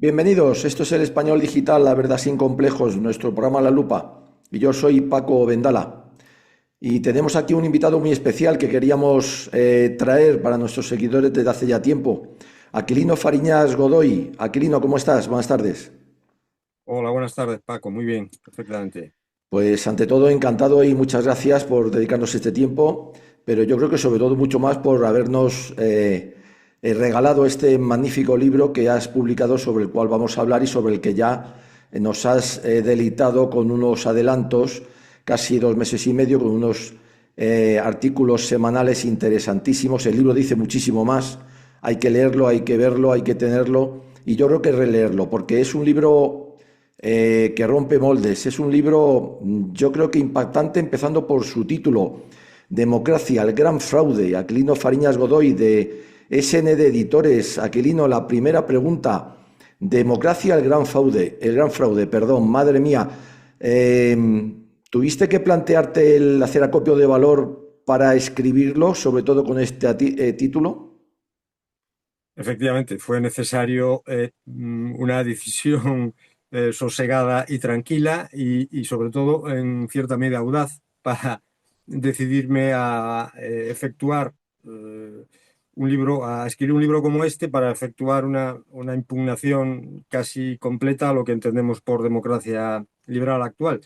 Bienvenidos, esto es el Español Digital, la verdad sin complejos, nuestro programa La Lupa. Y yo soy Paco Vendala. Y tenemos aquí un invitado muy especial que queríamos traer para nuestros seguidores desde hace ya tiempo. Aquilino Fariñas Godoy. Aquilino, ¿cómo estás? Buenas tardes. Hola, buenas tardes, Paco. Muy bien, perfectamente. Pues ante todo encantado y muchas gracias por dedicarnos este tiempo, pero yo creo que sobre todo mucho más por habernos regalado este magnífico libro que has publicado sobre el cual vamos a hablar y sobre el que ya nos has deleitado con unos adelantos, casi 2 meses y medio, con unos artículos semanales interesantísimos. El libro dice muchísimo más, hay que leerlo, hay que verlo, hay que tenerlo y yo creo que releerlo, porque es un libro que rompe moldes. Es un libro, yo creo que impactante, empezando por su título, Democracia, el gran fraude. Aquilino Fariñas Godoy, de SND Editores. Aquilino, la primera pregunta. Democracia, el gran fraude, perdón, madre mía. ¿Tuviste que plantearte el hacer acopio de valor para escribirlo, sobre todo con este título? Efectivamente, fue necesario una decisión sosegada y tranquila y sobre todo en cierta medida audaz para decidirme a efectuar a escribir un libro como este para efectuar una impugnación casi completa a lo que entendemos por democracia liberal actual.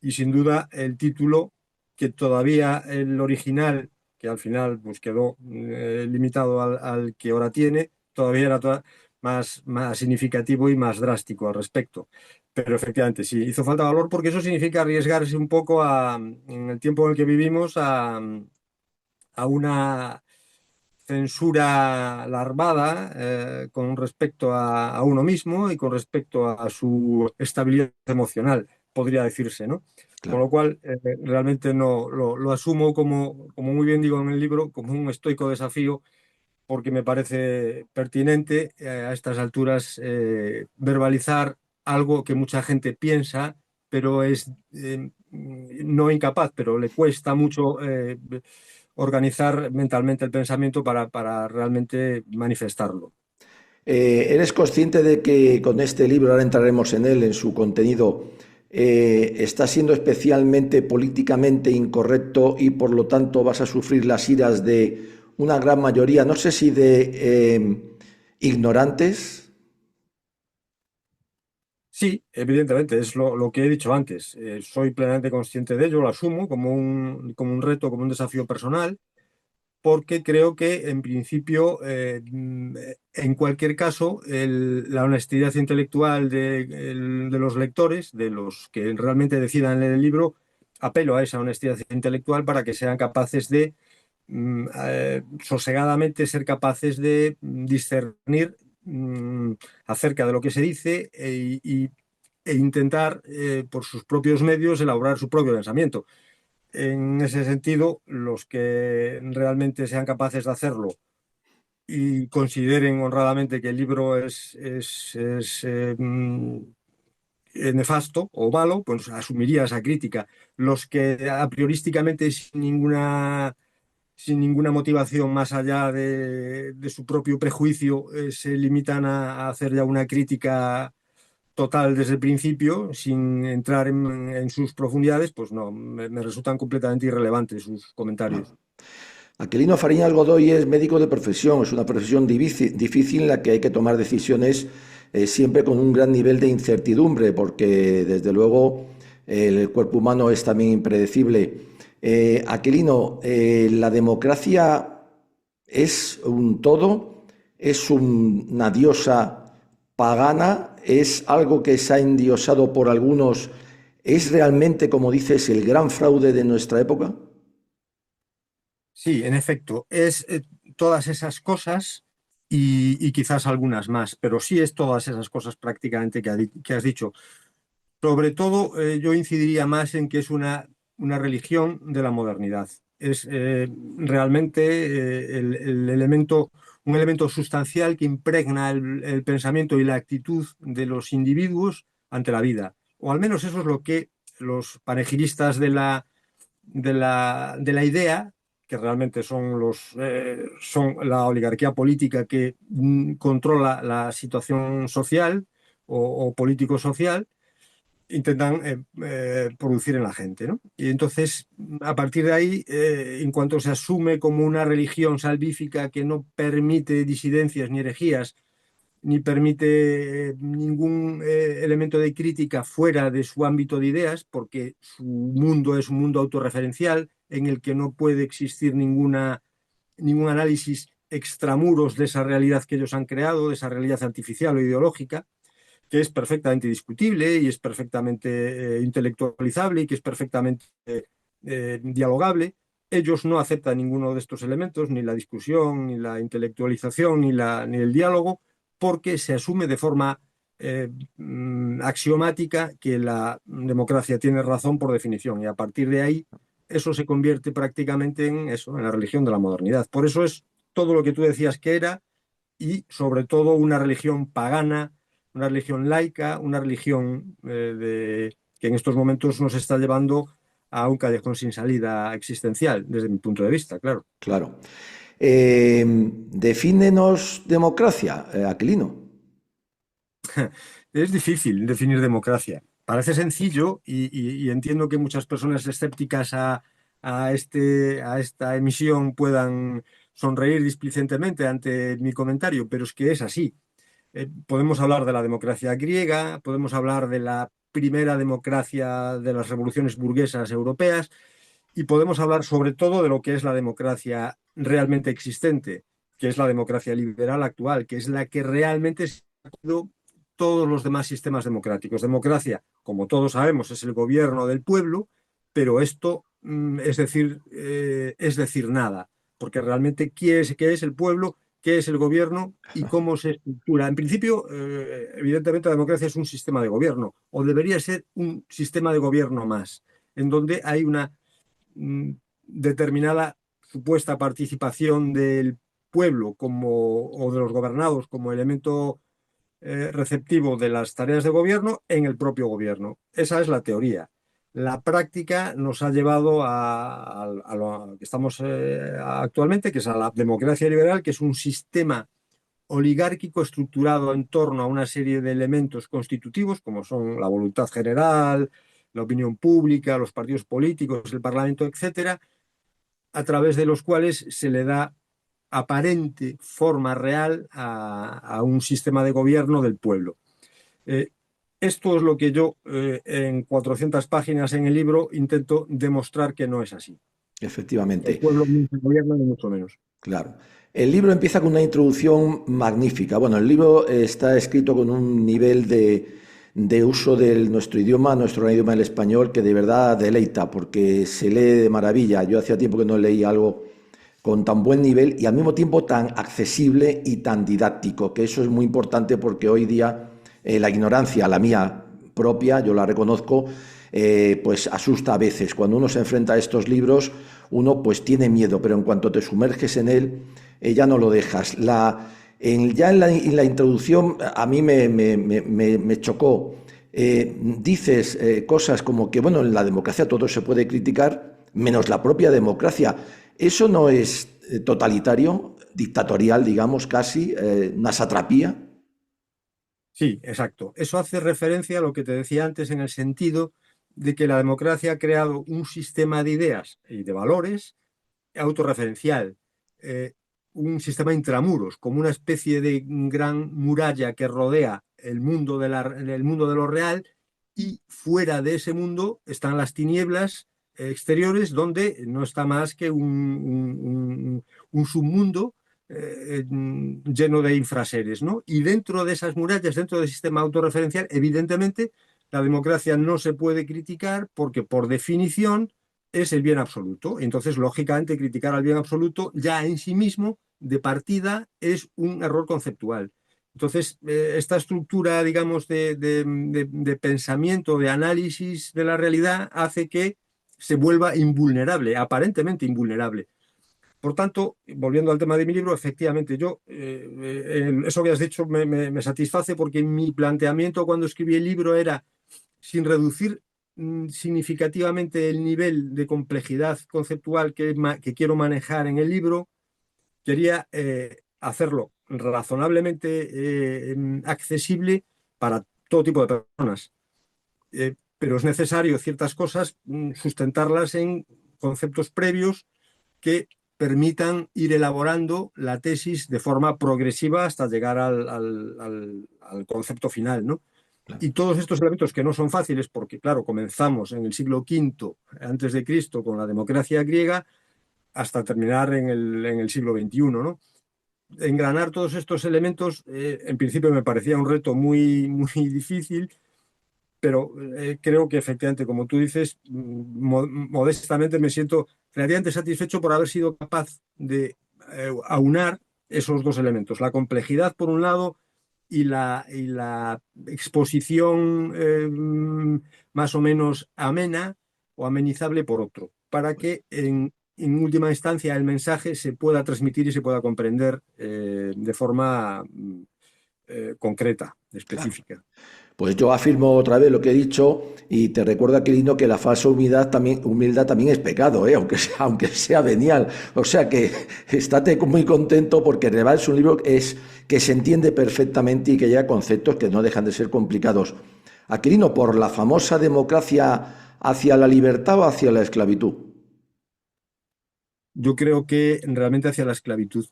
Y sin duda el título, que todavía el original, que al final pues quedó limitado al que ahora tiene, todavía era más significativo y más drástico al respecto. Pero efectivamente, sí, hizo falta valor porque eso significa arriesgarse un poco en el tiempo en el que vivimos a una censura larvada con respecto a uno mismo y con respecto a su estabilidad emocional, podría decirse, ¿no? Con Claro. lo cual, realmente no lo asumo como muy bien digo en el libro, como un estoico desafío porque me parece pertinente a estas alturas verbalizar algo que mucha gente piensa, pero es no incapaz, pero le cuesta mucho organizar mentalmente el pensamiento para realmente manifestarlo. ¿Eres consciente de que con este libro, ahora entraremos en él, en su contenido, está siendo especialmente políticamente incorrecto y por lo tanto vas a sufrir las iras de una gran mayoría, no sé si de ignorantes? Sí, evidentemente, es lo que he dicho antes. Soy plenamente consciente de ello, lo asumo como un reto, como un desafío personal porque creo que en principio, en cualquier caso, la honestidad intelectual de los lectores, de los que realmente decidan leer el libro, apelo a esa honestidad intelectual para que sean capaces de sosegadamente ser capaces de discernir acerca de lo que se dice e intentar por sus propios medios elaborar su propio pensamiento. En ese sentido, los que realmente sean capaces de hacerlo y consideren honradamente que el libro es nefasto o malo, pues asumiría esa crítica. Los que a priorísticamente sin ninguna motivación más allá de su propio prejuicio, se limitan a hacer ya una crítica total desde el principio, sin entrar en sus profundidades, pues no, me resultan completamente irrelevantes sus comentarios. Aquilino Fariñas Godoy es médico de profesión, es una profesión difícil en la que hay que tomar decisiones siempre con un gran nivel de incertidumbre, porque desde luego el cuerpo humano es también impredecible. Aquilino, la democracia es un todo, es una diosa pagana, es algo que se ha endiosado por algunos, es realmente, como dices, el gran fraude de nuestra época. Sí, en efecto, es todas esas cosas y quizás algunas más, pero sí es todas esas cosas prácticamente que has dicho. Sobre todo, yo incidiría más en que es una religión de la modernidad. Es realmente un elemento sustancial que impregna el pensamiento y la actitud de los individuos ante la vida. O al menos eso es lo que los panegiristas de la idea, que realmente son la oligarquía política que controla la situación social, o político-social, intentan producir en la gente, ¿no? Y entonces, a partir de ahí, en cuanto se asume como una religión salvífica que no permite disidencias ni herejías, ni permite ningún elemento de crítica fuera de su ámbito de ideas, porque su mundo es un mundo autorreferencial en el que no puede existir ningún análisis extramuros de esa realidad que ellos han creado, de esa realidad artificial o ideológica, que es perfectamente discutible y es perfectamente intelectualizable y que es perfectamente dialogable. Ellos no aceptan ninguno de estos elementos, ni la discusión, ni la intelectualización, ni el diálogo, porque se asume de forma axiomática que la democracia tiene razón por definición, y a partir de ahí eso se convierte prácticamente en eso, en la religión de la modernidad. Por eso es todo lo que tú decías que era, y sobre todo una religión pagana, una religión laica, una religión que en estos momentos nos está llevando a un callejón sin salida existencial, desde mi punto de vista, claro. Claro. Defínenos democracia, Aquilino. Es difícil definir democracia. Parece sencillo y entiendo que muchas personas escépticas a esta emisión puedan sonreír displicentemente ante mi comentario, pero es que es así. Podemos hablar de la democracia griega, podemos hablar de la primera democracia de las revoluciones burguesas europeas, y podemos hablar sobre todo de lo que es la democracia realmente existente, que es la democracia liberal actual, que es la que realmente se ha comido todos los demás sistemas democráticos. Democracia, como todos sabemos, es el gobierno del pueblo, pero esto es decir nada, porque realmente qué es el pueblo, qué es el gobierno y cómo se estructura. En principio, evidentemente, la democracia es un sistema de gobierno, o debería ser un sistema de gobierno más, en donde hay una determinada supuesta participación del pueblo o de los gobernados como elemento receptivo de las tareas de gobierno en el propio gobierno. Esa es la teoría. La práctica nos ha llevado a lo que estamos actualmente, que es a la democracia liberal, que es un sistema oligárquico estructurado en torno a una serie de elementos constitutivos, como son la voluntad general, la opinión pública, los partidos políticos, el Parlamento, etcétera, a través de los cuales se le da aparente forma real a un sistema de gobierno del pueblo. Eh, Esto es lo que yo, en 400 páginas en el libro, intento demostrar que no es así. Efectivamente, El pueblo no se gobierna, ni mucho menos. claro. El libro empieza con una introducción magnífica. Bueno, el libro está escrito con un nivel de uso de nuestro idioma, nuestro idioma el español, que de verdad deleita, porque se lee de maravilla. Yo hacía tiempo que no leía algo con tan buen nivel y al mismo tiempo tan accesible y tan didáctico, que eso es muy importante porque hoy día la ignorancia, la mía propia, yo la reconozco, pues asusta a veces. Cuando uno se enfrenta a estos libros, uno pues tiene miedo, pero en cuanto te sumerges en él, ya no lo dejas. Ya en la introducción a mí me chocó. Dices cosas como que, bueno, en la democracia todo se puede criticar, menos la propia democracia. ¿Eso no es totalitario, dictatorial, digamos, casi, una satrapía? Sí, exacto. Eso hace referencia a lo que te decía antes, en el sentido de que la democracia ha creado un sistema de ideas y de valores autorreferencial, eh, un sistema intramuros, como una especie de gran muralla que rodea el mundo de lo real, y fuera de ese mundo están las tinieblas exteriores, donde no está más que un submundo lleno de infraseres, ¿no? Y dentro de esas murallas, dentro del sistema autorreferencial, evidentemente, la democracia no se puede criticar porque, por definición, es el bien absoluto. Entonces, lógicamente, criticar al bien absoluto ya en sí mismo, de partida, es un error conceptual. Entonces, esta estructura, digamos, de pensamiento, de análisis de la realidad, hace que se vuelva invulnerable, aparentemente invulnerable. Por tanto, volviendo al tema de mi libro, efectivamente, eso que has dicho me satisface, porque mi planteamiento cuando escribí el libro era, sin reducir significativamente el nivel de complejidad conceptual que quiero manejar en el libro, quería hacerlo razonablemente accesible para todo tipo de personas. Pero es necesario ciertas cosas sustentarlas en conceptos previos que permitan ir elaborando la tesis de forma progresiva hasta llegar al concepto final, ¿no? claro. Y todos estos elementos que no son fáciles, porque claro, comenzamos en el siglo V antes de Cristo con la democracia griega hasta terminar en el siglo XXI, ¿no? Engranar todos estos elementos, en principio me parecía un reto muy difícil, pero creo que efectivamente, como tú dices, modestamente me siento relativamente satisfecho por haber sido capaz de aunar esos dos elementos, la complejidad por un lado y la exposición más o menos amena o amenizable por otro, para que en última instancia el mensaje se pueda transmitir y se pueda comprender de forma concreta, Claro. específica. Pues yo afirmo otra vez lo que he dicho y te recuerdo, Aquilino, que la falsa humildad también es pecado, ¿eh? Aunque sea venial. O sea que estate muy contento porque Reval es un libro que se entiende perfectamente y que llega a conceptos que no dejan de ser complicados. Aquilino, por la famosa democracia hacia la libertad o hacia la esclavitud. Yo creo que realmente hacia la esclavitud.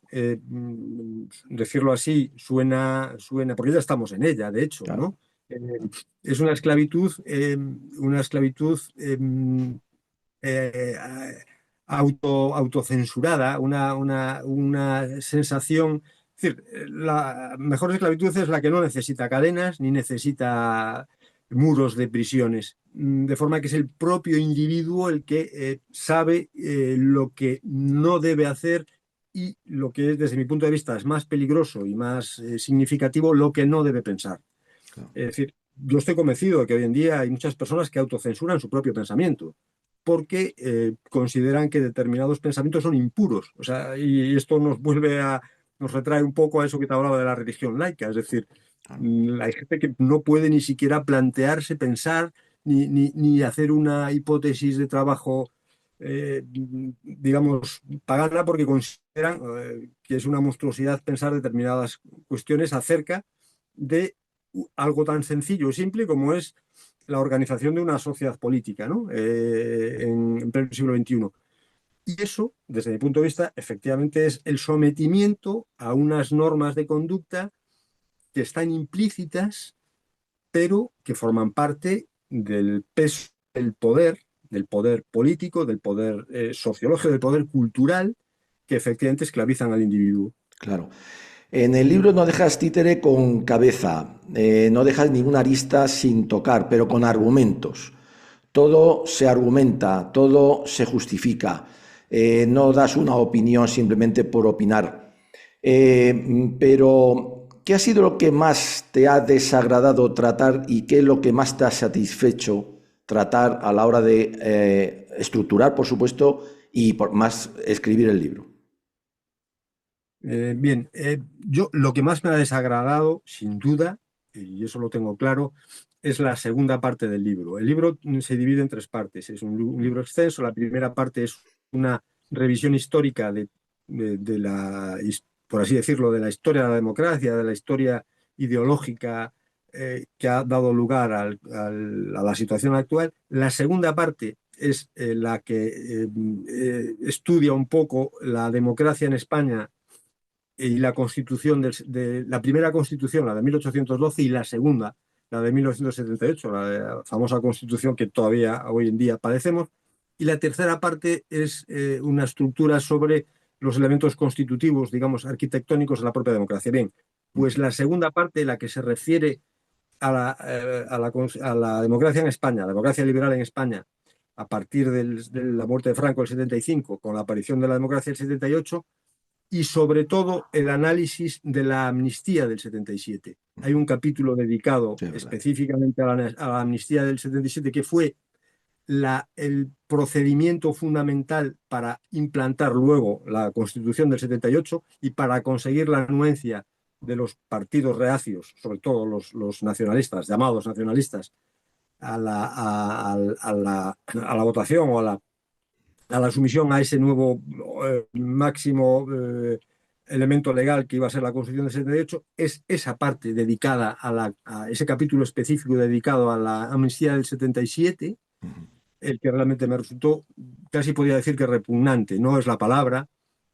Decirlo así suena, porque ya estamos en ella, de hecho, Claro, ¿no? Eh, es una esclavitud eh, autocensurada, una sensación. Es decir, la mejor esclavitud es la que no necesita cadenas ni necesita muros de prisiones, de forma que es el propio individuo el que sabe lo que no debe hacer y lo que es, desde mi punto de vista, es más peligroso y más significativo, lo que no debe pensar. claro. Es decir, yo estoy convencido de que hoy en día hay muchas personas que autocensuran su propio pensamiento porque consideran que determinados pensamientos son impuros. O sea, y esto nos retrae un poco a eso que te hablaba de la religión laica. Es decir, Claro. hay gente que no puede ni siquiera plantearse, pensar, ni hacer una hipótesis de trabajo, digamos, pagana, porque consideran que es una monstruosidad pensar determinadas cuestiones acerca de algo tan sencillo y simple como es la organización de una sociedad política, ¿no? En pleno siglo XXI. Y eso, desde mi punto de vista, efectivamente es el sometimiento a unas normas de conducta que están implícitas, pero que forman parte del peso del poder político, del poder sociológico, del poder cultural, que efectivamente esclavizan al individuo. Claro. En el libro no dejas títere con cabeza, no dejas ninguna arista sin tocar, pero con argumentos. Todo se argumenta, todo se justifica. No das una opinión simplemente por opinar. Pero, ¿qué ha sido lo que más te ha desagradado tratar y qué es lo que más te ha satisfecho tratar a la hora de estructurar, por supuesto, y por más escribir el libro? Bien, yo lo que más me ha desagradado, sin duda, y eso lo tengo claro, es la segunda parte del libro. El libro se divide en tres partes. Es un libro extenso. La primera parte es una revisión histórica de por así decirlo, de la historia de la democracia, de la historia ideológica que ha dado lugar a la situación actual. La segunda parte es la que estudia un poco la democracia en España y la constitución de la primera constitución, la de 1812, y la segunda, la de 1978, la famosa constitución que todavía hoy en día padecemos. Y la tercera parte es una estructura sobre los elementos constitutivos, digamos, arquitectónicos de la propia democracia. Bien, pues la segunda parte, la que se refiere a la democracia en España, la democracia liberal en España, a partir de la muerte de Franco el 75, con la aparición de la democracia el 78, y sobre todo el análisis de la amnistía del 77. Hay un capítulo dedicado Sí, es verdad. específicamente a la amnistía del 77, que fue el procedimiento fundamental para implantar luego la Constitución del 78 y para conseguir la anuencia de los partidos reacios, sobre todo los nacionalistas, llamados nacionalistas, a la votación o a la sumisión a ese nuevo máximo elemento legal que iba a ser la Constitución del 78, es esa parte dedicada a ese capítulo específico dedicado a la amnistía del 77, el que realmente me resultó, casi podría decir que repugnante, no es la palabra,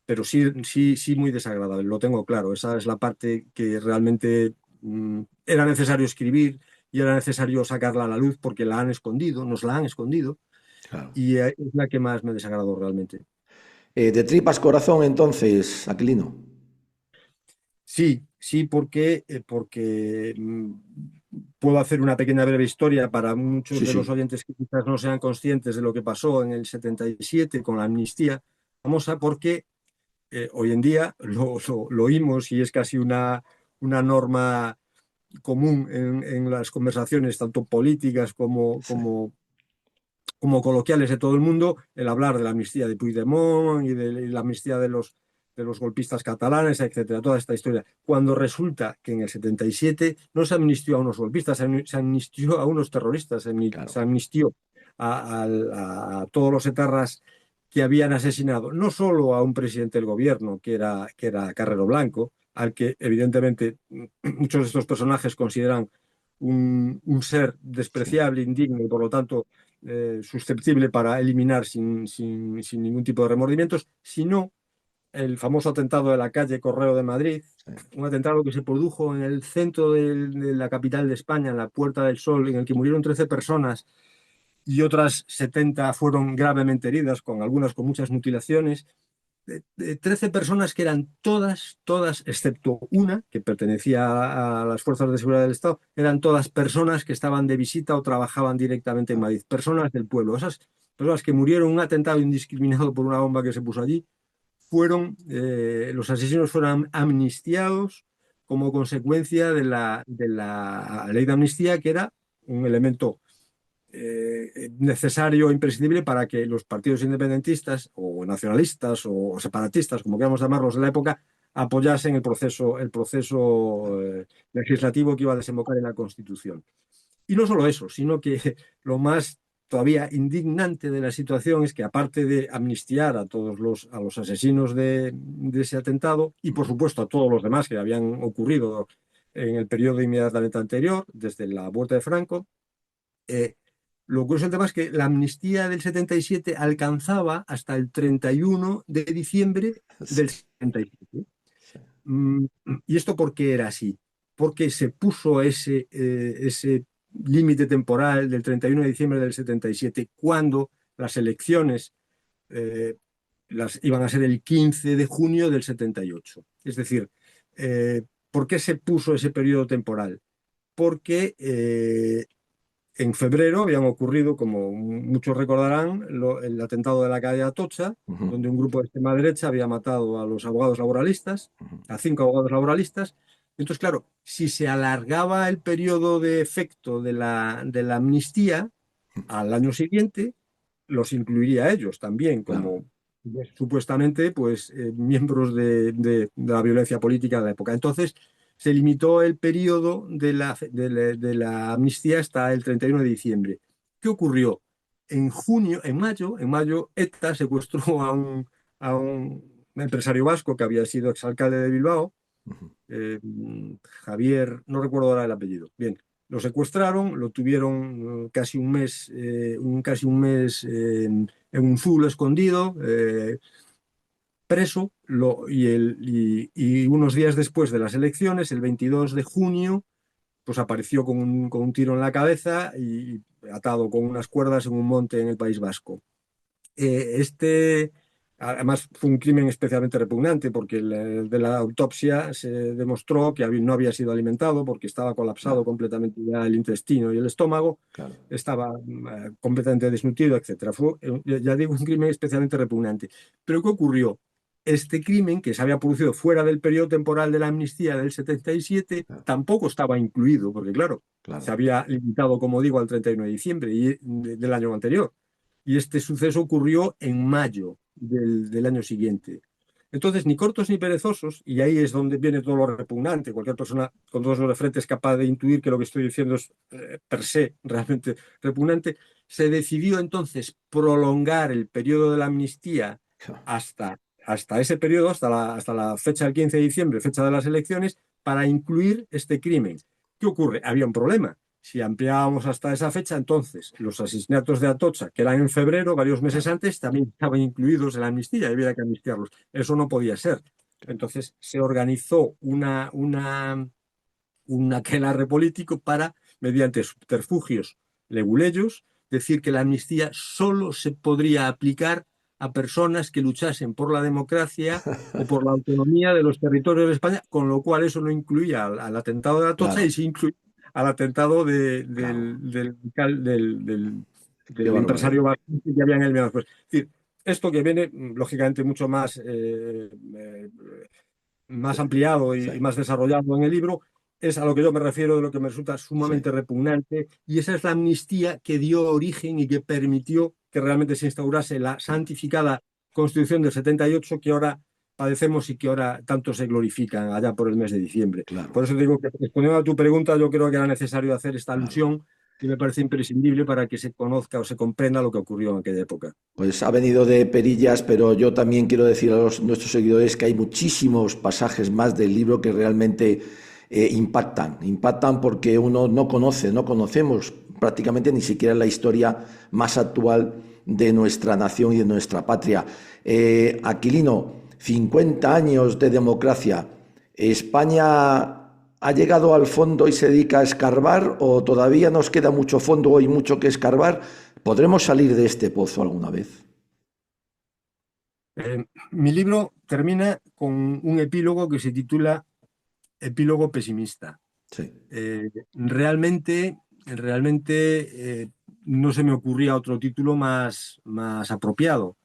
pero sí muy desagradable, lo tengo claro. Esa es la parte que realmente era necesario escribir y era necesario sacarla a la luz porque la han escondido, nos la han escondido, Claro. y es la que más me desagradó realmente. De tripas corazón, entonces, Aquilino. Sí, sí, porque puedo hacer una pequeña breve historia para muchos Sí, de los sí. oyentes que quizás no sean conscientes de lo que pasó en el 77 con la amnistía famosa, porque hoy en día lo oímos y es casi una norma común en las conversaciones, tanto políticas Sí, como coloquiales de todo el mundo, el hablar de la amnistía de Puigdemont y de la amnistía de los golpistas catalanes, etcétera, toda esta historia. Cuando resulta que en el 77 no se amnistió a unos golpistas, se amnistió a unos terroristas, se claro. amnistió a todos los etarras que habían asesinado no solo a un presidente del gobierno, que era Carrero Blanco, al que evidentemente muchos de estos personajes consideran un ser Sí, despreciable, indigno y por lo tanto susceptible para eliminar sin ningún tipo de remordimientos, sino el famoso atentado de la calle Correo de Madrid, sí. un atentado que se produjo en el centro de la capital de España, en la Puerta del Sol, en el que murieron 13 personas y otras 70 fueron gravemente heridas, con algunas con muchas mutilaciones. 13 personas que eran todas, excepto una, que pertenecía a las fuerzas de seguridad del Estado, eran todas personas que estaban de visita o trabajaban directamente en Ah, Madrid, personas del pueblo. Esas personas que murieron en un atentado indiscriminado por una bomba que se puso allí, los asesinos fueron amnistiados como consecuencia de la ley de amnistía, que era un elemento necesario e imprescindible para que los partidos independentistas o nacionalistas o separatistas, como queramos llamarlos de la época, apoyasen el proceso legislativo que iba a desembocar en la Constitución. Y no solo eso, sino que lo más todavía indignante de la situación es que, aparte de amnistiar a los asesinos de ese atentado y por supuesto a todos los demás que habían ocurrido en el periodo inmediatamente anterior, desde la vuelta de Franco, eh, lo curioso del tema es que la amnistía del 77 alcanzaba hasta el 31 de diciembre sí, del 77. sí. Mm, ¿Y esto por qué era así? Porque se puso ese límite temporal del 31 de diciembre del 77, cuando las elecciones eh, las iban a ser el 15 de junio del 78. Es decir, ¿por qué se puso ese periodo temporal? Porque en febrero habían ocurrido, como muchos recordarán, el atentado de la calle Atocha, Ujú, donde un grupo de extrema derecha había matado a los abogados laboralistas, ujú. a 5 abogados laboralistas. Entonces, claro, si se alargaba el periodo de efecto de la amnistía al año siguiente, los incluiría a ellos también Claro, como supuestamente pues, miembros de la violencia política de la época. Entonces, se limitó el periodo de la amnistía hasta el 31 de diciembre. ¿Qué ocurrió? En mayo, ETA secuestró a un empresario vasco que había sido exalcalde de Bilbao, ujú, eh, Javier, no recuerdo ahora el apellido. Bien, lo secuestraron, lo tuvieron casi un mes en un zulo escondido, preso, y unos días después de las elecciones, el 22 de junio, pues apareció con un tiro en la cabeza y atado con unas cuerdas en un monte en el País Vasco. Además, fue un crimen especialmente repugnante porque de la autopsia se demostró que no había sido alimentado porque estaba colapsado claro, completamente ya el intestino y el estómago, claro. estaba completamente desnutrido, etcétera. Fue, ya digo, un crimen especialmente repugnante. Pero ¿qué ocurrió? Este crimen, que se había producido fuera del periodo temporal de la amnistía del 77, Claro, tampoco estaba incluido, porque claro, se claro. había limitado, como digo, al 31 de diciembre del año anterior, y este suceso ocurrió en mayo del año siguiente. Entonces, ni cortos ni perezosos, y ahí es donde viene todo lo repugnante. Cualquier persona con todos los de frente es capaz de intuir que lo que estoy diciendo es per se realmente repugnante. Se decidió entonces prolongar el periodo de la amnistía Ja, hasta hasta ese periodo, hasta la fecha del 15 de diciembre, fecha de las elecciones, para incluir este crimen. ¿Qué ocurre? Había un problema. Si ampliábamos hasta esa fecha, entonces los asesinatos de Atocha, que eran en febrero, varios meses Claro, también estaban incluidos en la amnistía y había que amnistiarlos. Eso no podía ser. Entonces se organizó un aquelarre político para, mediante subterfugios leguleyos, decir que la amnistía solo se podría aplicar a personas que luchasen por la democracia o por la autonomía de los territorios de España, con lo cual eso no incluía al atentado de Atocha y claro, sí incluía al atentado claro. Qué del barbaridad. empresario que había en el después. Es decir, esto que viene, lógicamente, mucho más Sí, ampliado y sí, más desarrollado en el libro, es a lo que yo me refiero, de lo que me resulta sí. sumamente repugnante, y esa es la amnistía que dio origen y que permitió que realmente se instaurase la santificada Constitución del 78 que ahora padecemos y que ahora tanto se glorifican allá por el mes de diciembre. Claro, Por eso digo que, respondiendo a tu pregunta, yo creo que era necesario hacer esta claro. alusión y me parece imprescindible para que se conozca o se comprenda lo que ocurrió en aquella época. Pues ha venido de perillas, pero yo también quiero decir a nuestros seguidores que hay muchísimos pasajes más del libro que realmente impactan. Impactan porque uno no conoce, no conocemos prácticamente ni siquiera la historia más actual de nuestra nación y de nuestra patria. Aquilino, 50 años de democracia. ¿España ha llegado al fondo y se dedica a escarbar o todavía nos queda mucho fondo y mucho que escarbar? ¿Podremos salir de este pozo alguna vez? Mi libro termina con un epílogo que se titula Epílogo pesimista. Sí, Realmente no se me ocurría otro título más apropiado.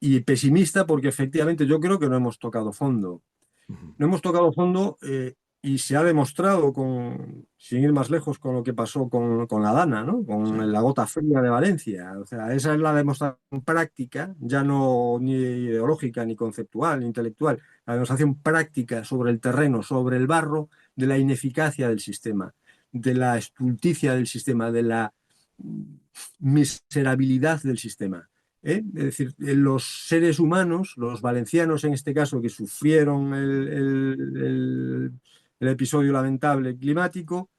Y pesimista porque efectivamente yo creo que no hemos tocado fondo. No hemos tocado fondo y se ha demostrado, sin ir más lejos, con lo que pasó con la Dana, ¿no? sí, Con la gota fría de Valencia. O sea, esa es la demostración práctica, ya no ni ideológica, ni conceptual, ni intelectual, la demostración práctica sobre el terreno, sobre el barro, de la ineficacia del sistema, de la estulticia del sistema, de la miserabilidad del sistema. Es decir, los seres humanos, los valencianos en este caso, que sufrieron el episodio lamentable climático,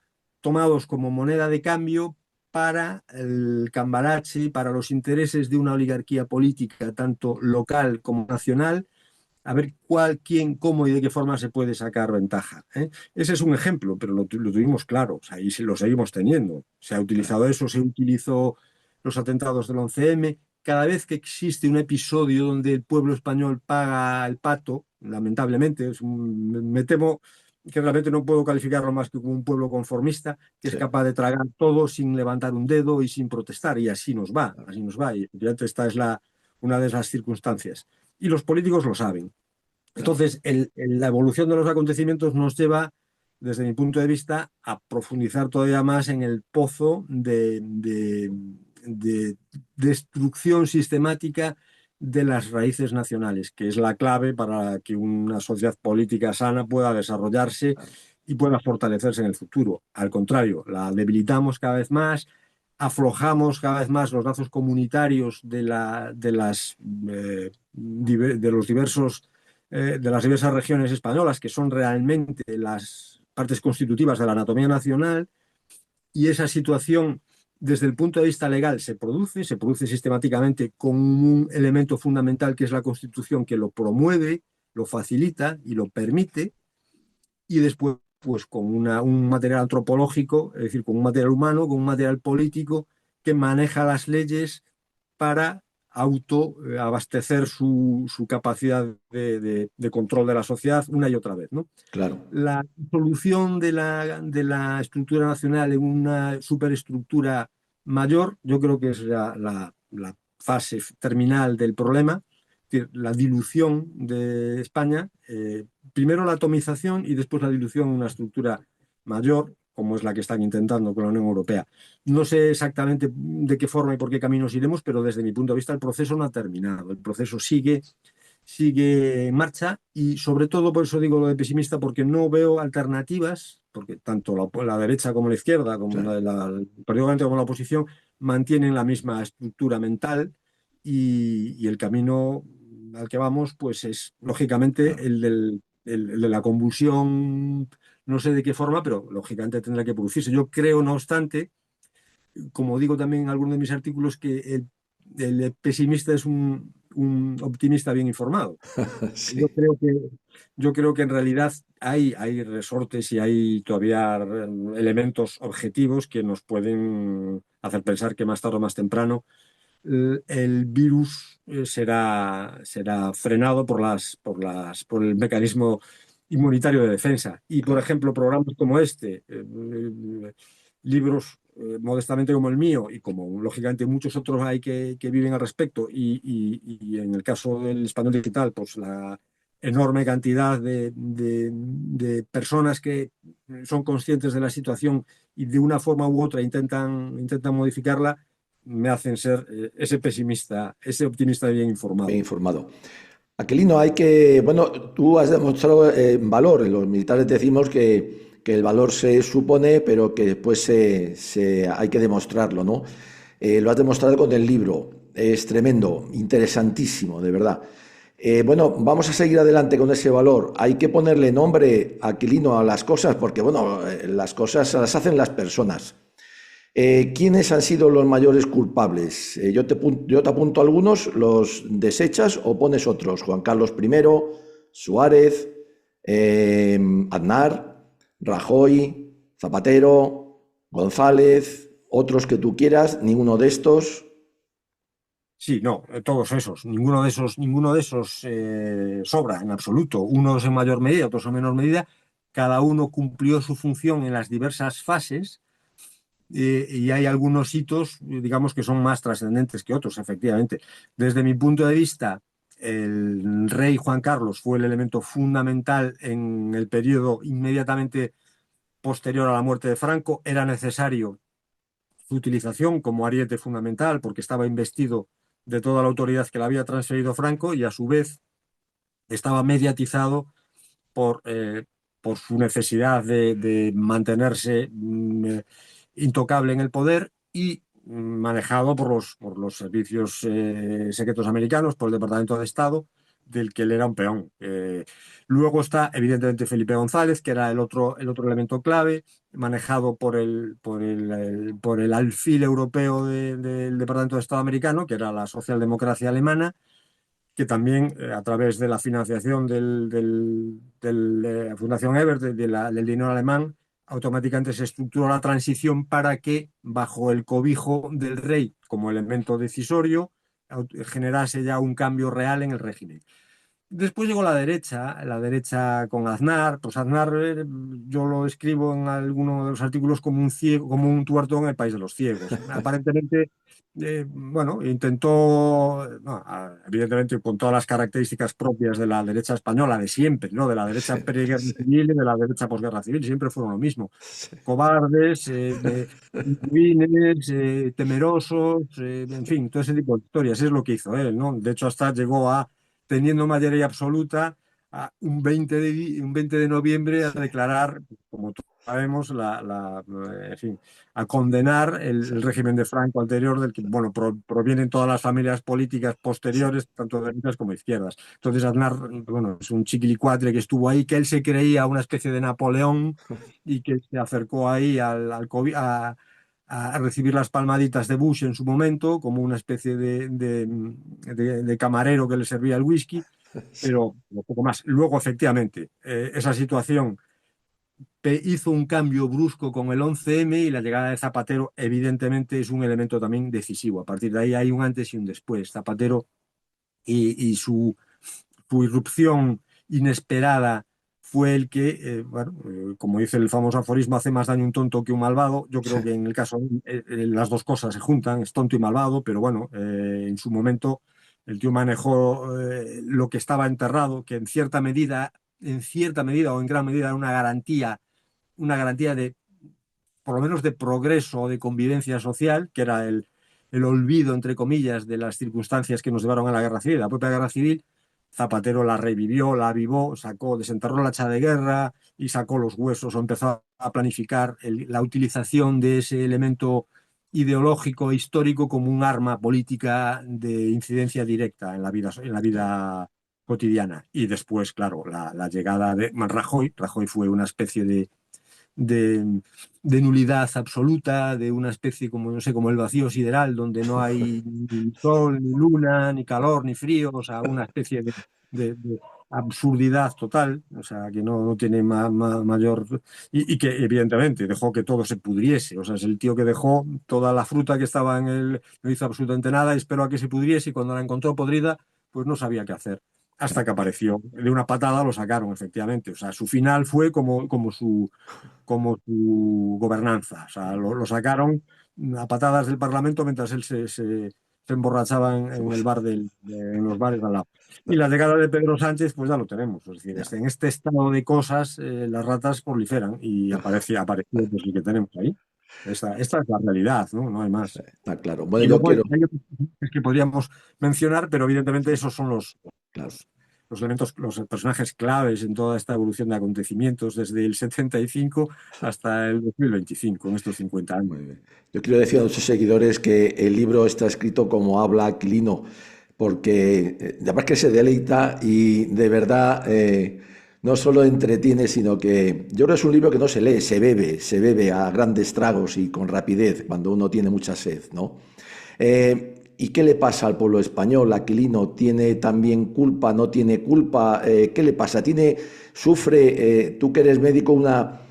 tomados como moneda de cambio para el cambalache, para los intereses de una oligarquía política, tanto local como nacional, a ver cuál, quién, cómo y de qué forma se puede sacar ventaja. Ese es un ejemplo, pero lo tuvimos claro, o sea, y lo seguimos teniendo. Se ha claro. utilizado eso, se utilizó los atentados del 11M. Cada vez que existe un episodio donde el pueblo español paga el pato, lamentablemente, me temo que realmente no puedo calificarlo más que como un pueblo conformista, que es Sí, capaz de tragar todo sin levantar un dedo y sin protestar, y así nos va, así nos va. Y efectivamente esta es una de esas circunstancias. Y los políticos lo saben. claro. Entonces, la evolución de los acontecimientos nos lleva, desde mi punto de vista, a profundizar todavía más en el pozo de destrucción sistemática de las raíces nacionales, que es la clave para que una sociedad política sana pueda desarrollarse y pueda fortalecerse en el futuro. Al contrario, la debilitamos cada vez más, aflojamos cada vez más los lazos comunitarios de los diversos de las diversas regiones españolas, que son realmente las partes constitutivas de la anatomía nacional, y esa situación, desde el punto de vista legal, se produce sistemáticamente con un elemento fundamental que es la Constitución, que lo promueve, lo facilita y lo permite, y después, pues con un material antropológico, es decir, con un material humano, con un material político que maneja las leyes para autoabastecer su capacidad de control de la sociedad una y otra vez, ¿no? Claro, La solución de la estructura nacional en una superestructura mayor, yo creo que es la fase terminal del problema, es decir, la dilución de España, primero la atomización y después la dilución en una estructura mayor, como es la que están intentando con la Unión Europea. No sé exactamente de qué forma y por qué caminos iremos, pero desde mi punto de vista el proceso no ha terminado. El proceso sigue en marcha y sobre todo por eso digo lo de pesimista, porque no veo alternativas, porque tanto la derecha como la izquierda, sí, como el Partido Grande como la oposición, mantienen la misma estructura mental y el camino al que vamos, pues es lógicamente el de la convulsión, no sé de qué forma, pero lógicamente tendrá que producirse. Yo creo, no obstante, como digo también en algunos de mis artículos, que el pesimista es un optimista bien informado. Yo Sí, creo que, yo creo que en realidad hay resortes y hay todavía elementos objetivos que nos pueden hacer pensar que más tarde o más temprano el virus será frenado por el mecanismo inmunitario de defensa. Y, por claro. ejemplo, programas como este, libros modestamente como el mío y como lógicamente muchos otros hay que viven al respecto, y en el caso del español digital, pues la enorme cantidad de personas que son conscientes de la situación y de una forma u otra intentan modificarla, me hacen ser ese pesimista, ese optimista bien Bien informado. informado. Aquilino, hay que, bueno, tú has demostrado valor. En los militares decimos que el valor se supone, pero que después hay que demostrarlo, ¿no? Lo has demostrado con el libro. Es tremendo, interesantísimo, de verdad. Bueno, vamos a seguir adelante con ese valor. Hay que ponerle nombre, Aquilino, a las cosas, porque, bueno, las cosas las hacen las personas. ¿Quiénes han sido los mayores culpables? Yo te apunto algunos, ¿los desechas o pones otros? Juan Carlos I, Suárez, Aznar, Rajoy, Zapatero, González, otros que tú quieras, ninguno de estos. Sí, no, todos esos, ninguno de esos sobra en absoluto. Unos en mayor medida, otros en menor medida. Cada uno cumplió su función en las diversas fases, y hay algunos hitos, digamos, que son más trascendentes que otros, efectivamente. Desde mi punto de vista, el rey Juan Carlos fue el elemento fundamental en el periodo inmediatamente posterior a la muerte de Franco. Era necesario su utilización como ariete fundamental porque estaba investido de toda la autoridad que le había transferido Franco, y a su vez estaba mediatizado por, por su necesidad de mantenerse intocable en el poder, y manejado por los servicios secretos americanos, por el Departamento de Estado, del que él era un peón. Luego está, evidentemente, Felipe González, que era el otro elemento clave, manejado por el alfil europeo del Departamento de Estado americano, que era la socialdemocracia alemana, que también, a través de la financiación de Fundación Ebert, del dinero alemán, automáticamente se estructuró la transición para que, bajo el cobijo del rey como elemento decisorio, generase ya un cambio real en el régimen. Después llegó la derecha con Aznar. Pues Aznar, yo lo escribo en alguno de los artículos como un ciego, como un tuerto en el país de los ciegos. Aparentemente, bueno, intentó, no, evidentemente con todas las características propias de la derecha española de siempre, ¿no? De la derecha Sí, preguerra sí, civil y de la derecha posguerra civil, siempre fueron lo mismo. sí, Cobardes, ruines, temerosos, en fin, todo ese tipo de historias. Es lo que hizo él, ¿no? De hecho, hasta llegó a, teniendo mayoría absoluta, a un 20 de noviembre a sí, declarar, como todos sabemos, en fin, a condenar sí, el régimen de Franco anterior, del que, bueno, provienen todas las familias políticas sí. posteriores, tanto derechas como izquierdas. Entonces, Aznar, bueno, es un chiquilicuatre que estuvo ahí, que él se creía una especie de Napoleón, y que se acercó ahí a recibir las palmaditas de Bush en su momento, como una especie de camarero que le servía el whisky, pero un poco más. Luego, efectivamente, esa situación hizo un cambio brusco con el 11M, y la llegada de Zapatero, evidentemente, es un elemento también decisivo. A partir de ahí hay un antes y un después. Zapatero y su irrupción inesperada fue el que, bueno, como dice el famoso aforismo, hace más daño un tonto que un malvado. Yo creo que en el caso, las dos cosas se juntan, es tonto y malvado, pero bueno, en su momento el tío manejó lo que estaba enterrado, que en cierta medida o en gran medida era una garantía de, por lo menos, de progreso o de convivencia social, que era el olvido, entre comillas, de las circunstancias que nos llevaron a la guerra civil. La propia guerra civil, Zapatero la revivió, la avivó, desenterró la hacha de guerra y sacó los huesos, o empezó a planificar la utilización de ese elemento ideológico e histórico como un arma política de incidencia directa en la vida cotidiana. Y después, claro, la llegada de Rajoy. Rajoy fue una especie de, de nulidad absoluta, de una especie como, no sé, como el vacío sideral, donde no hay ni sol, ni luna, ni calor, ni frío, o sea, una especie de absurdidad total, o sea, que no tiene mayor... Y que evidentemente dejó que todo se pudriese, o sea, es el tío que dejó toda la fruta que estaba en él, no hizo absolutamente nada, esperó a que se pudriese y cuando la encontró podrida, pues no sabía qué hacer. Hasta que apareció. De una patada lo sacaron, efectivamente. O sea, su final fue como su gobernanza. O sea, lo sacaron a patadas del Parlamento mientras él se emborrachaba en el bar en los bares de al lado. Y la llegada de Pedro Sánchez, pues ya lo tenemos. Es decir, Ya, en este estado de cosas, las ratas proliferan y apareció pues, el que tenemos ahí. Esta es la realidad, ¿no? No hay más. está claro. Bueno, Y yo luego quiero, hay otros que podríamos mencionar, pero evidentemente esos son claro. los, los elementos, los personajes claves en toda esta evolución de acontecimientos desde el 75 hasta el 2025, en estos 50 años. Muy bien. Yo quiero decir a nuestros seguidores que el libro está escrito como habla Aquilino, porque además que se deleita y de verdad no solo entretiene, sino que yo creo que es un libro que no se lee, se bebe a grandes tragos y con rapidez cuando uno tiene mucha sed, ¿no? ¿Y qué le pasa al pueblo español? ¿Aquilino tiene también culpa, no tiene culpa? ¿Qué le pasa? ¿Sufre, tú que eres médico, una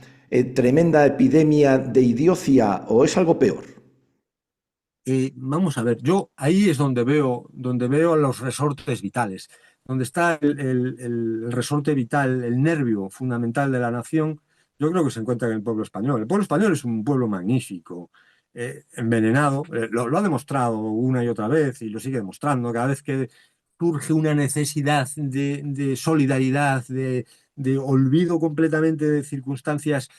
tremenda epidemia de idiocia o es algo peor? Vamos a ver, yo ahí es donde veo los resortes vitales, donde está el resorte vital, el nervio fundamental de la nación. Yo creo que se encuentra en el pueblo español. El pueblo español es un pueblo magnífico, envenenado, lo ha demostrado una y otra vez y lo sigue demostrando. Cada vez que surge una necesidad de solidaridad, de olvido completamente de circunstancias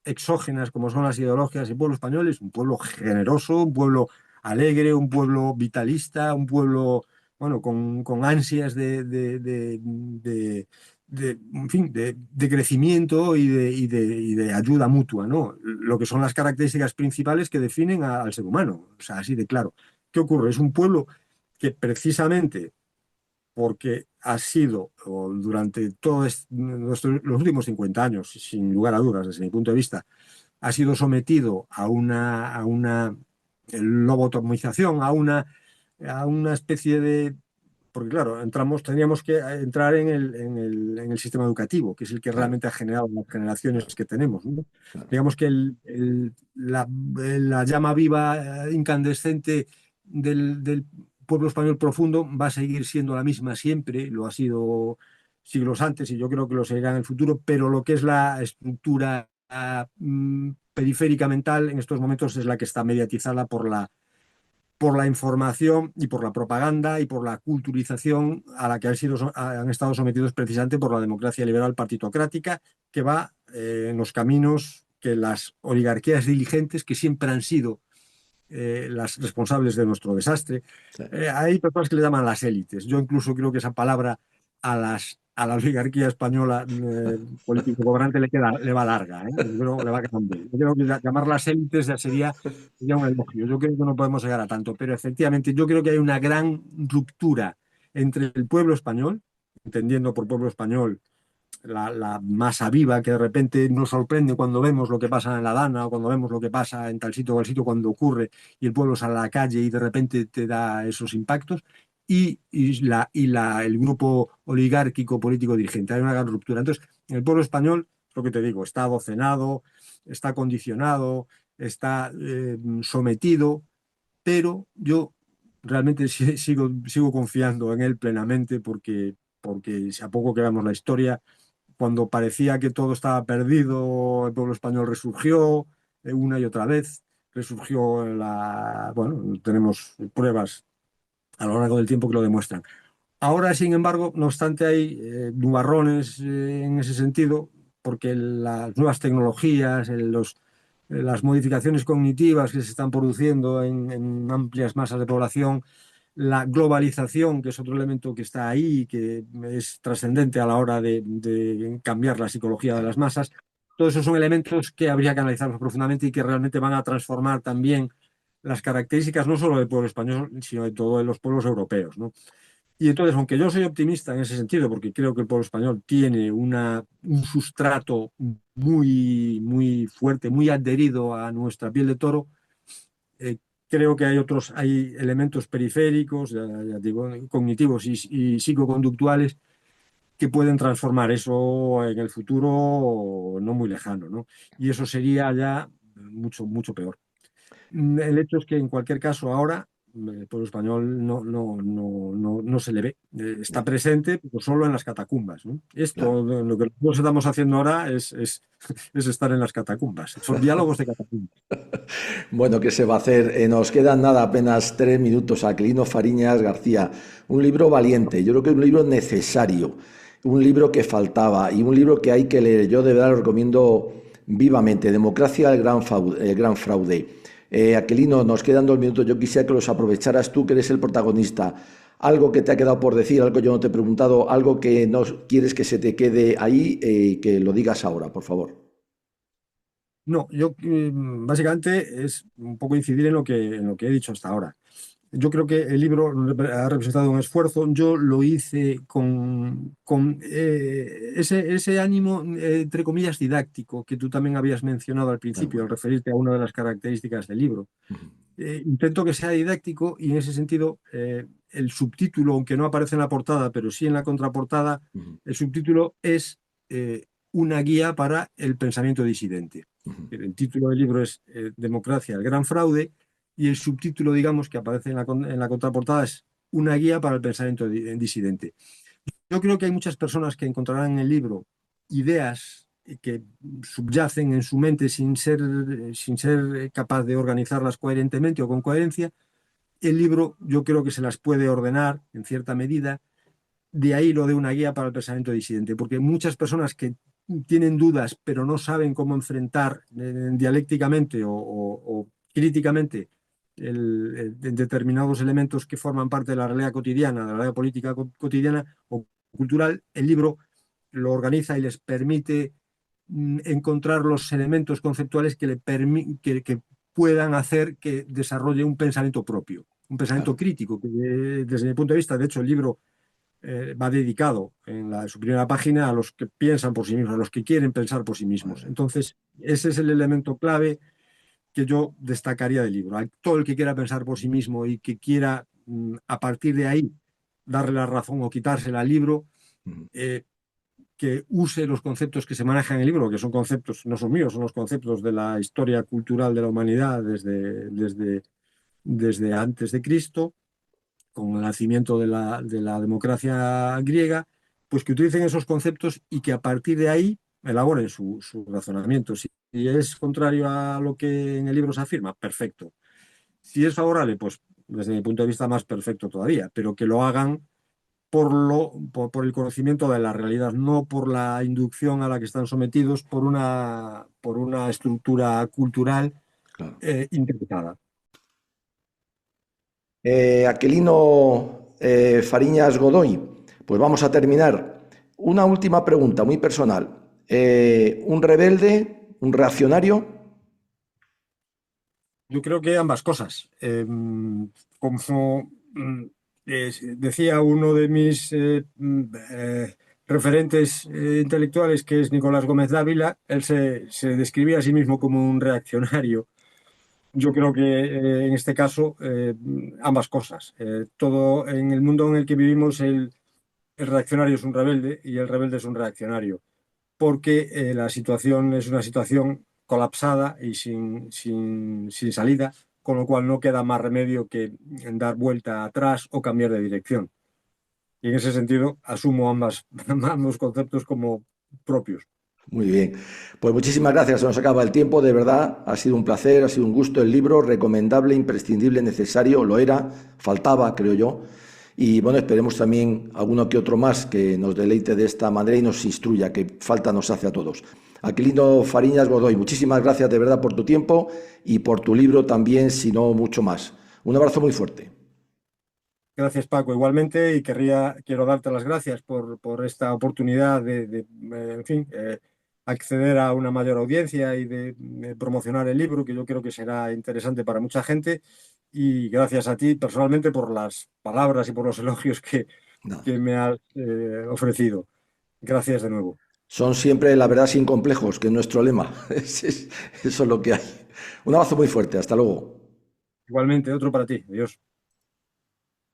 exógenas como son las ideologías, el pueblo español es un pueblo generoso, un pueblo alegre, un pueblo vitalista, un pueblo, bueno, con ansias en fin, de crecimiento y de ayuda mutua, ¿no? Lo que son las características principales que definen al ser humano, o sea, así de claro. ¿Qué ocurre? Es un pueblo que precisamente porque ha sido o durante todos los últimos 50 años, sin lugar a dudas, desde mi punto de vista, ha sido sometido a una lobotomización, a una especie de... Porque claro, tendríamos que entrar en el sistema educativo, que es el que Claro, realmente ha generado las generaciones claro, que tenemos, ¿no? claro. Digamos que la llama viva, incandescente del pueblo español profundo va a seguir siendo la misma siempre, lo ha sido siglos antes y yo creo que lo seguirá en el futuro, pero lo que es la estructura periférica mental en estos momentos es la que está mediatizada por la información y por la propaganda y por la culturización a la que han estado sometidos precisamente por la democracia liberal partitocrática, que va en los caminos que las oligarquías diligentes, que siempre han sido las responsables de nuestro desastre. Sí. Hay personas que le llaman las élites. Yo incluso creo que esa palabra a la oligarquía española político gobernante le va larga, ¿eh? Yo creo que le va quedando. Yo creo que llamar las élites ya sería un elogio. Yo creo que no podemos llegar a tanto, pero efectivamente yo creo que hay una gran ruptura entre el pueblo español, entendiendo por pueblo español la masa viva que de repente nos sorprende cuando vemos lo que pasa en La Dana o cuando vemos lo que pasa en tal sitio o cual sitio cuando ocurre y el pueblo sale a la calle y de repente te da esos impactos el grupo oligárquico político dirigente. Hay una gran ruptura. Entonces, el pueblo español, lo que te digo, está docenado, está condicionado, está sometido, pero yo realmente sigo confiando en él plenamente porque si a poco que veamos la historia, cuando parecía que todo estaba perdido, el pueblo español resurgió una y otra vez, resurgió bueno, tenemos pruebas a lo largo del tiempo que lo demuestran. Ahora, sin embargo, no obstante, hay nubarrones en ese sentido, porque las nuevas tecnologías, las modificaciones cognitivas que se están produciendo en amplias masas de población, la globalización, que es otro elemento que está ahí, que es trascendente a la hora de cambiar la psicología de las masas, todos esos son elementos que habría que analizar más profundamente y que realmente van a transformar también las características no solo del pueblo español, sino de todos los pueblos europeos, ¿no? Y entonces, aunque yo soy optimista en ese sentido, porque creo que el pueblo español tiene un sustrato muy fuerte, muy adherido a nuestra piel de toro, eh, creo que hay elementos periféricos, ya digo, cognitivos y psicoconductuales que pueden transformar eso en el futuro no muy lejano, ¿no? Y eso sería ya mucho peor. El hecho es que en cualquier caso ahora el pueblo español no se le ve. Está presente, pero solo en las catacumbas, ¿no? Claro. Esto, lo que nosotros estamos haciendo ahora es estar en las catacumbas. Son diálogos de catacumbas. Bueno, ¿qué se va a hacer? Nos quedan nada, apenas 3 minutos. Aquilino Fariñas García, un libro valiente, yo creo que es un libro necesario, un libro que faltaba y un libro que hay que leer. Yo de verdad lo recomiendo vivamente. Democracia, el gran fraude. Aquilino, nos quedan 2 minutos. Yo quisiera que los aprovecharas tú, que eres el protagonista. Algo que te ha quedado por decir, algo que yo no te he preguntado, algo que no quieres que se te quede ahí, que lo digas ahora, por favor. No, yo básicamente es un poco incidir en lo que he dicho hasta ahora. Yo creo que el libro ha representado un esfuerzo. Yo lo hice con ese ánimo, entre comillas, didáctico que tú también habías mencionado al De principio, al acuerdo. referirte a una de las características del libro. Intento que sea didáctico y en ese sentido el subtítulo, aunque no aparece en la portada, pero sí en la contraportada, Ujú, el subtítulo es una guía para el pensamiento disidente. ujú. El título del libro es Democracia, el gran fraude, y el subtítulo, digamos, que aparece en la contraportada es una guía para el pensamiento disidente. Yo creo que hay muchas personas que encontrarán en el libro ideas que subyacen en su mente sin ser capaz de organizarlas coherentemente o con coherencia. El libro yo creo que se las puede ordenar en cierta medida. De ahí lo de una guía para el pensamiento disidente, porque muchas personas que tienen dudas pero no saben cómo enfrentar dialécticamente o críticamente determinados elementos que forman parte de la realidad cotidiana, de la realidad política cotidiana o cultural, el libro lo organiza y les permite encontrar los elementos conceptuales que puedan hacer que desarrolle un pensamiento propio, un pensamiento Claro. crítico, que desde mi punto de vista, de hecho, el libro va dedicado su primera página a los que piensan por sí mismos, a los que quieren pensar por sí Muy mismos. bien. Entonces, ese es el elemento clave que yo destacaría del libro. A todo el que quiera pensar por sí mismo y que quiera, a partir de ahí, darle la razón o quitársela al libro, Ujú. eh, que use los conceptos que se manejan en el libro, que son conceptos, no son míos, son los conceptos de la historia cultural de la humanidad desde antes de Cristo, con el nacimiento de la democracia griega, pues que utilicen esos conceptos y que a partir de ahí elaboren su razonamiento. Si es contrario a lo que en el libro se afirma, perfecto. Si es favorable, pues desde mi punto de vista más perfecto todavía, pero que lo hagan por el conocimiento de la realidad, no por la inducción a la que están sometidos por una estructura cultural Claro. interpretada. Aquilino Fariñas Godoy, pues vamos a terminar. Una última pregunta muy personal. ¿Un rebelde, un reaccionario? Yo creo que ambas cosas. Como decía uno de mis referentes intelectuales, que es Nicolás Gómez Dávila, él se describía a sí mismo como un reaccionario. Yo creo que en este caso ambas cosas. Todo en el mundo en el que vivimos, el reaccionario es un rebelde y el rebelde es un reaccionario, porque la situación es una situación colapsada y sin salida, con lo cual no queda más remedio que dar vuelta atrás o cambiar de dirección. Y en ese sentido asumo ambos conceptos como propios. Muy bien. Pues muchísimas gracias. Se nos acaba el tiempo. De verdad, ha sido un placer, ha sido un gusto el libro, recomendable, imprescindible, necesario, lo era, faltaba, creo yo. Y bueno, esperemos también alguno que otro más que nos deleite de esta manera y nos instruya, que falta nos hace a todos. Aquilino Fariñas Godoy, muchísimas gracias de verdad por tu tiempo y por tu libro también, si no mucho más. Un abrazo muy fuerte. Gracias, Paco, igualmente, y quiero darte las gracias por esta oportunidad en fin, acceder a una mayor audiencia y de promocionar el libro, que yo creo que será interesante para mucha gente. Y gracias a ti personalmente por las palabras y por los elogios Nada. que me has ofrecido. Gracias de nuevo. Son siempre la verdad sin complejos, que es nuestro lema. Eso es lo que hay. Un abrazo muy fuerte. Hasta luego. Igualmente, otro para ti. Adiós.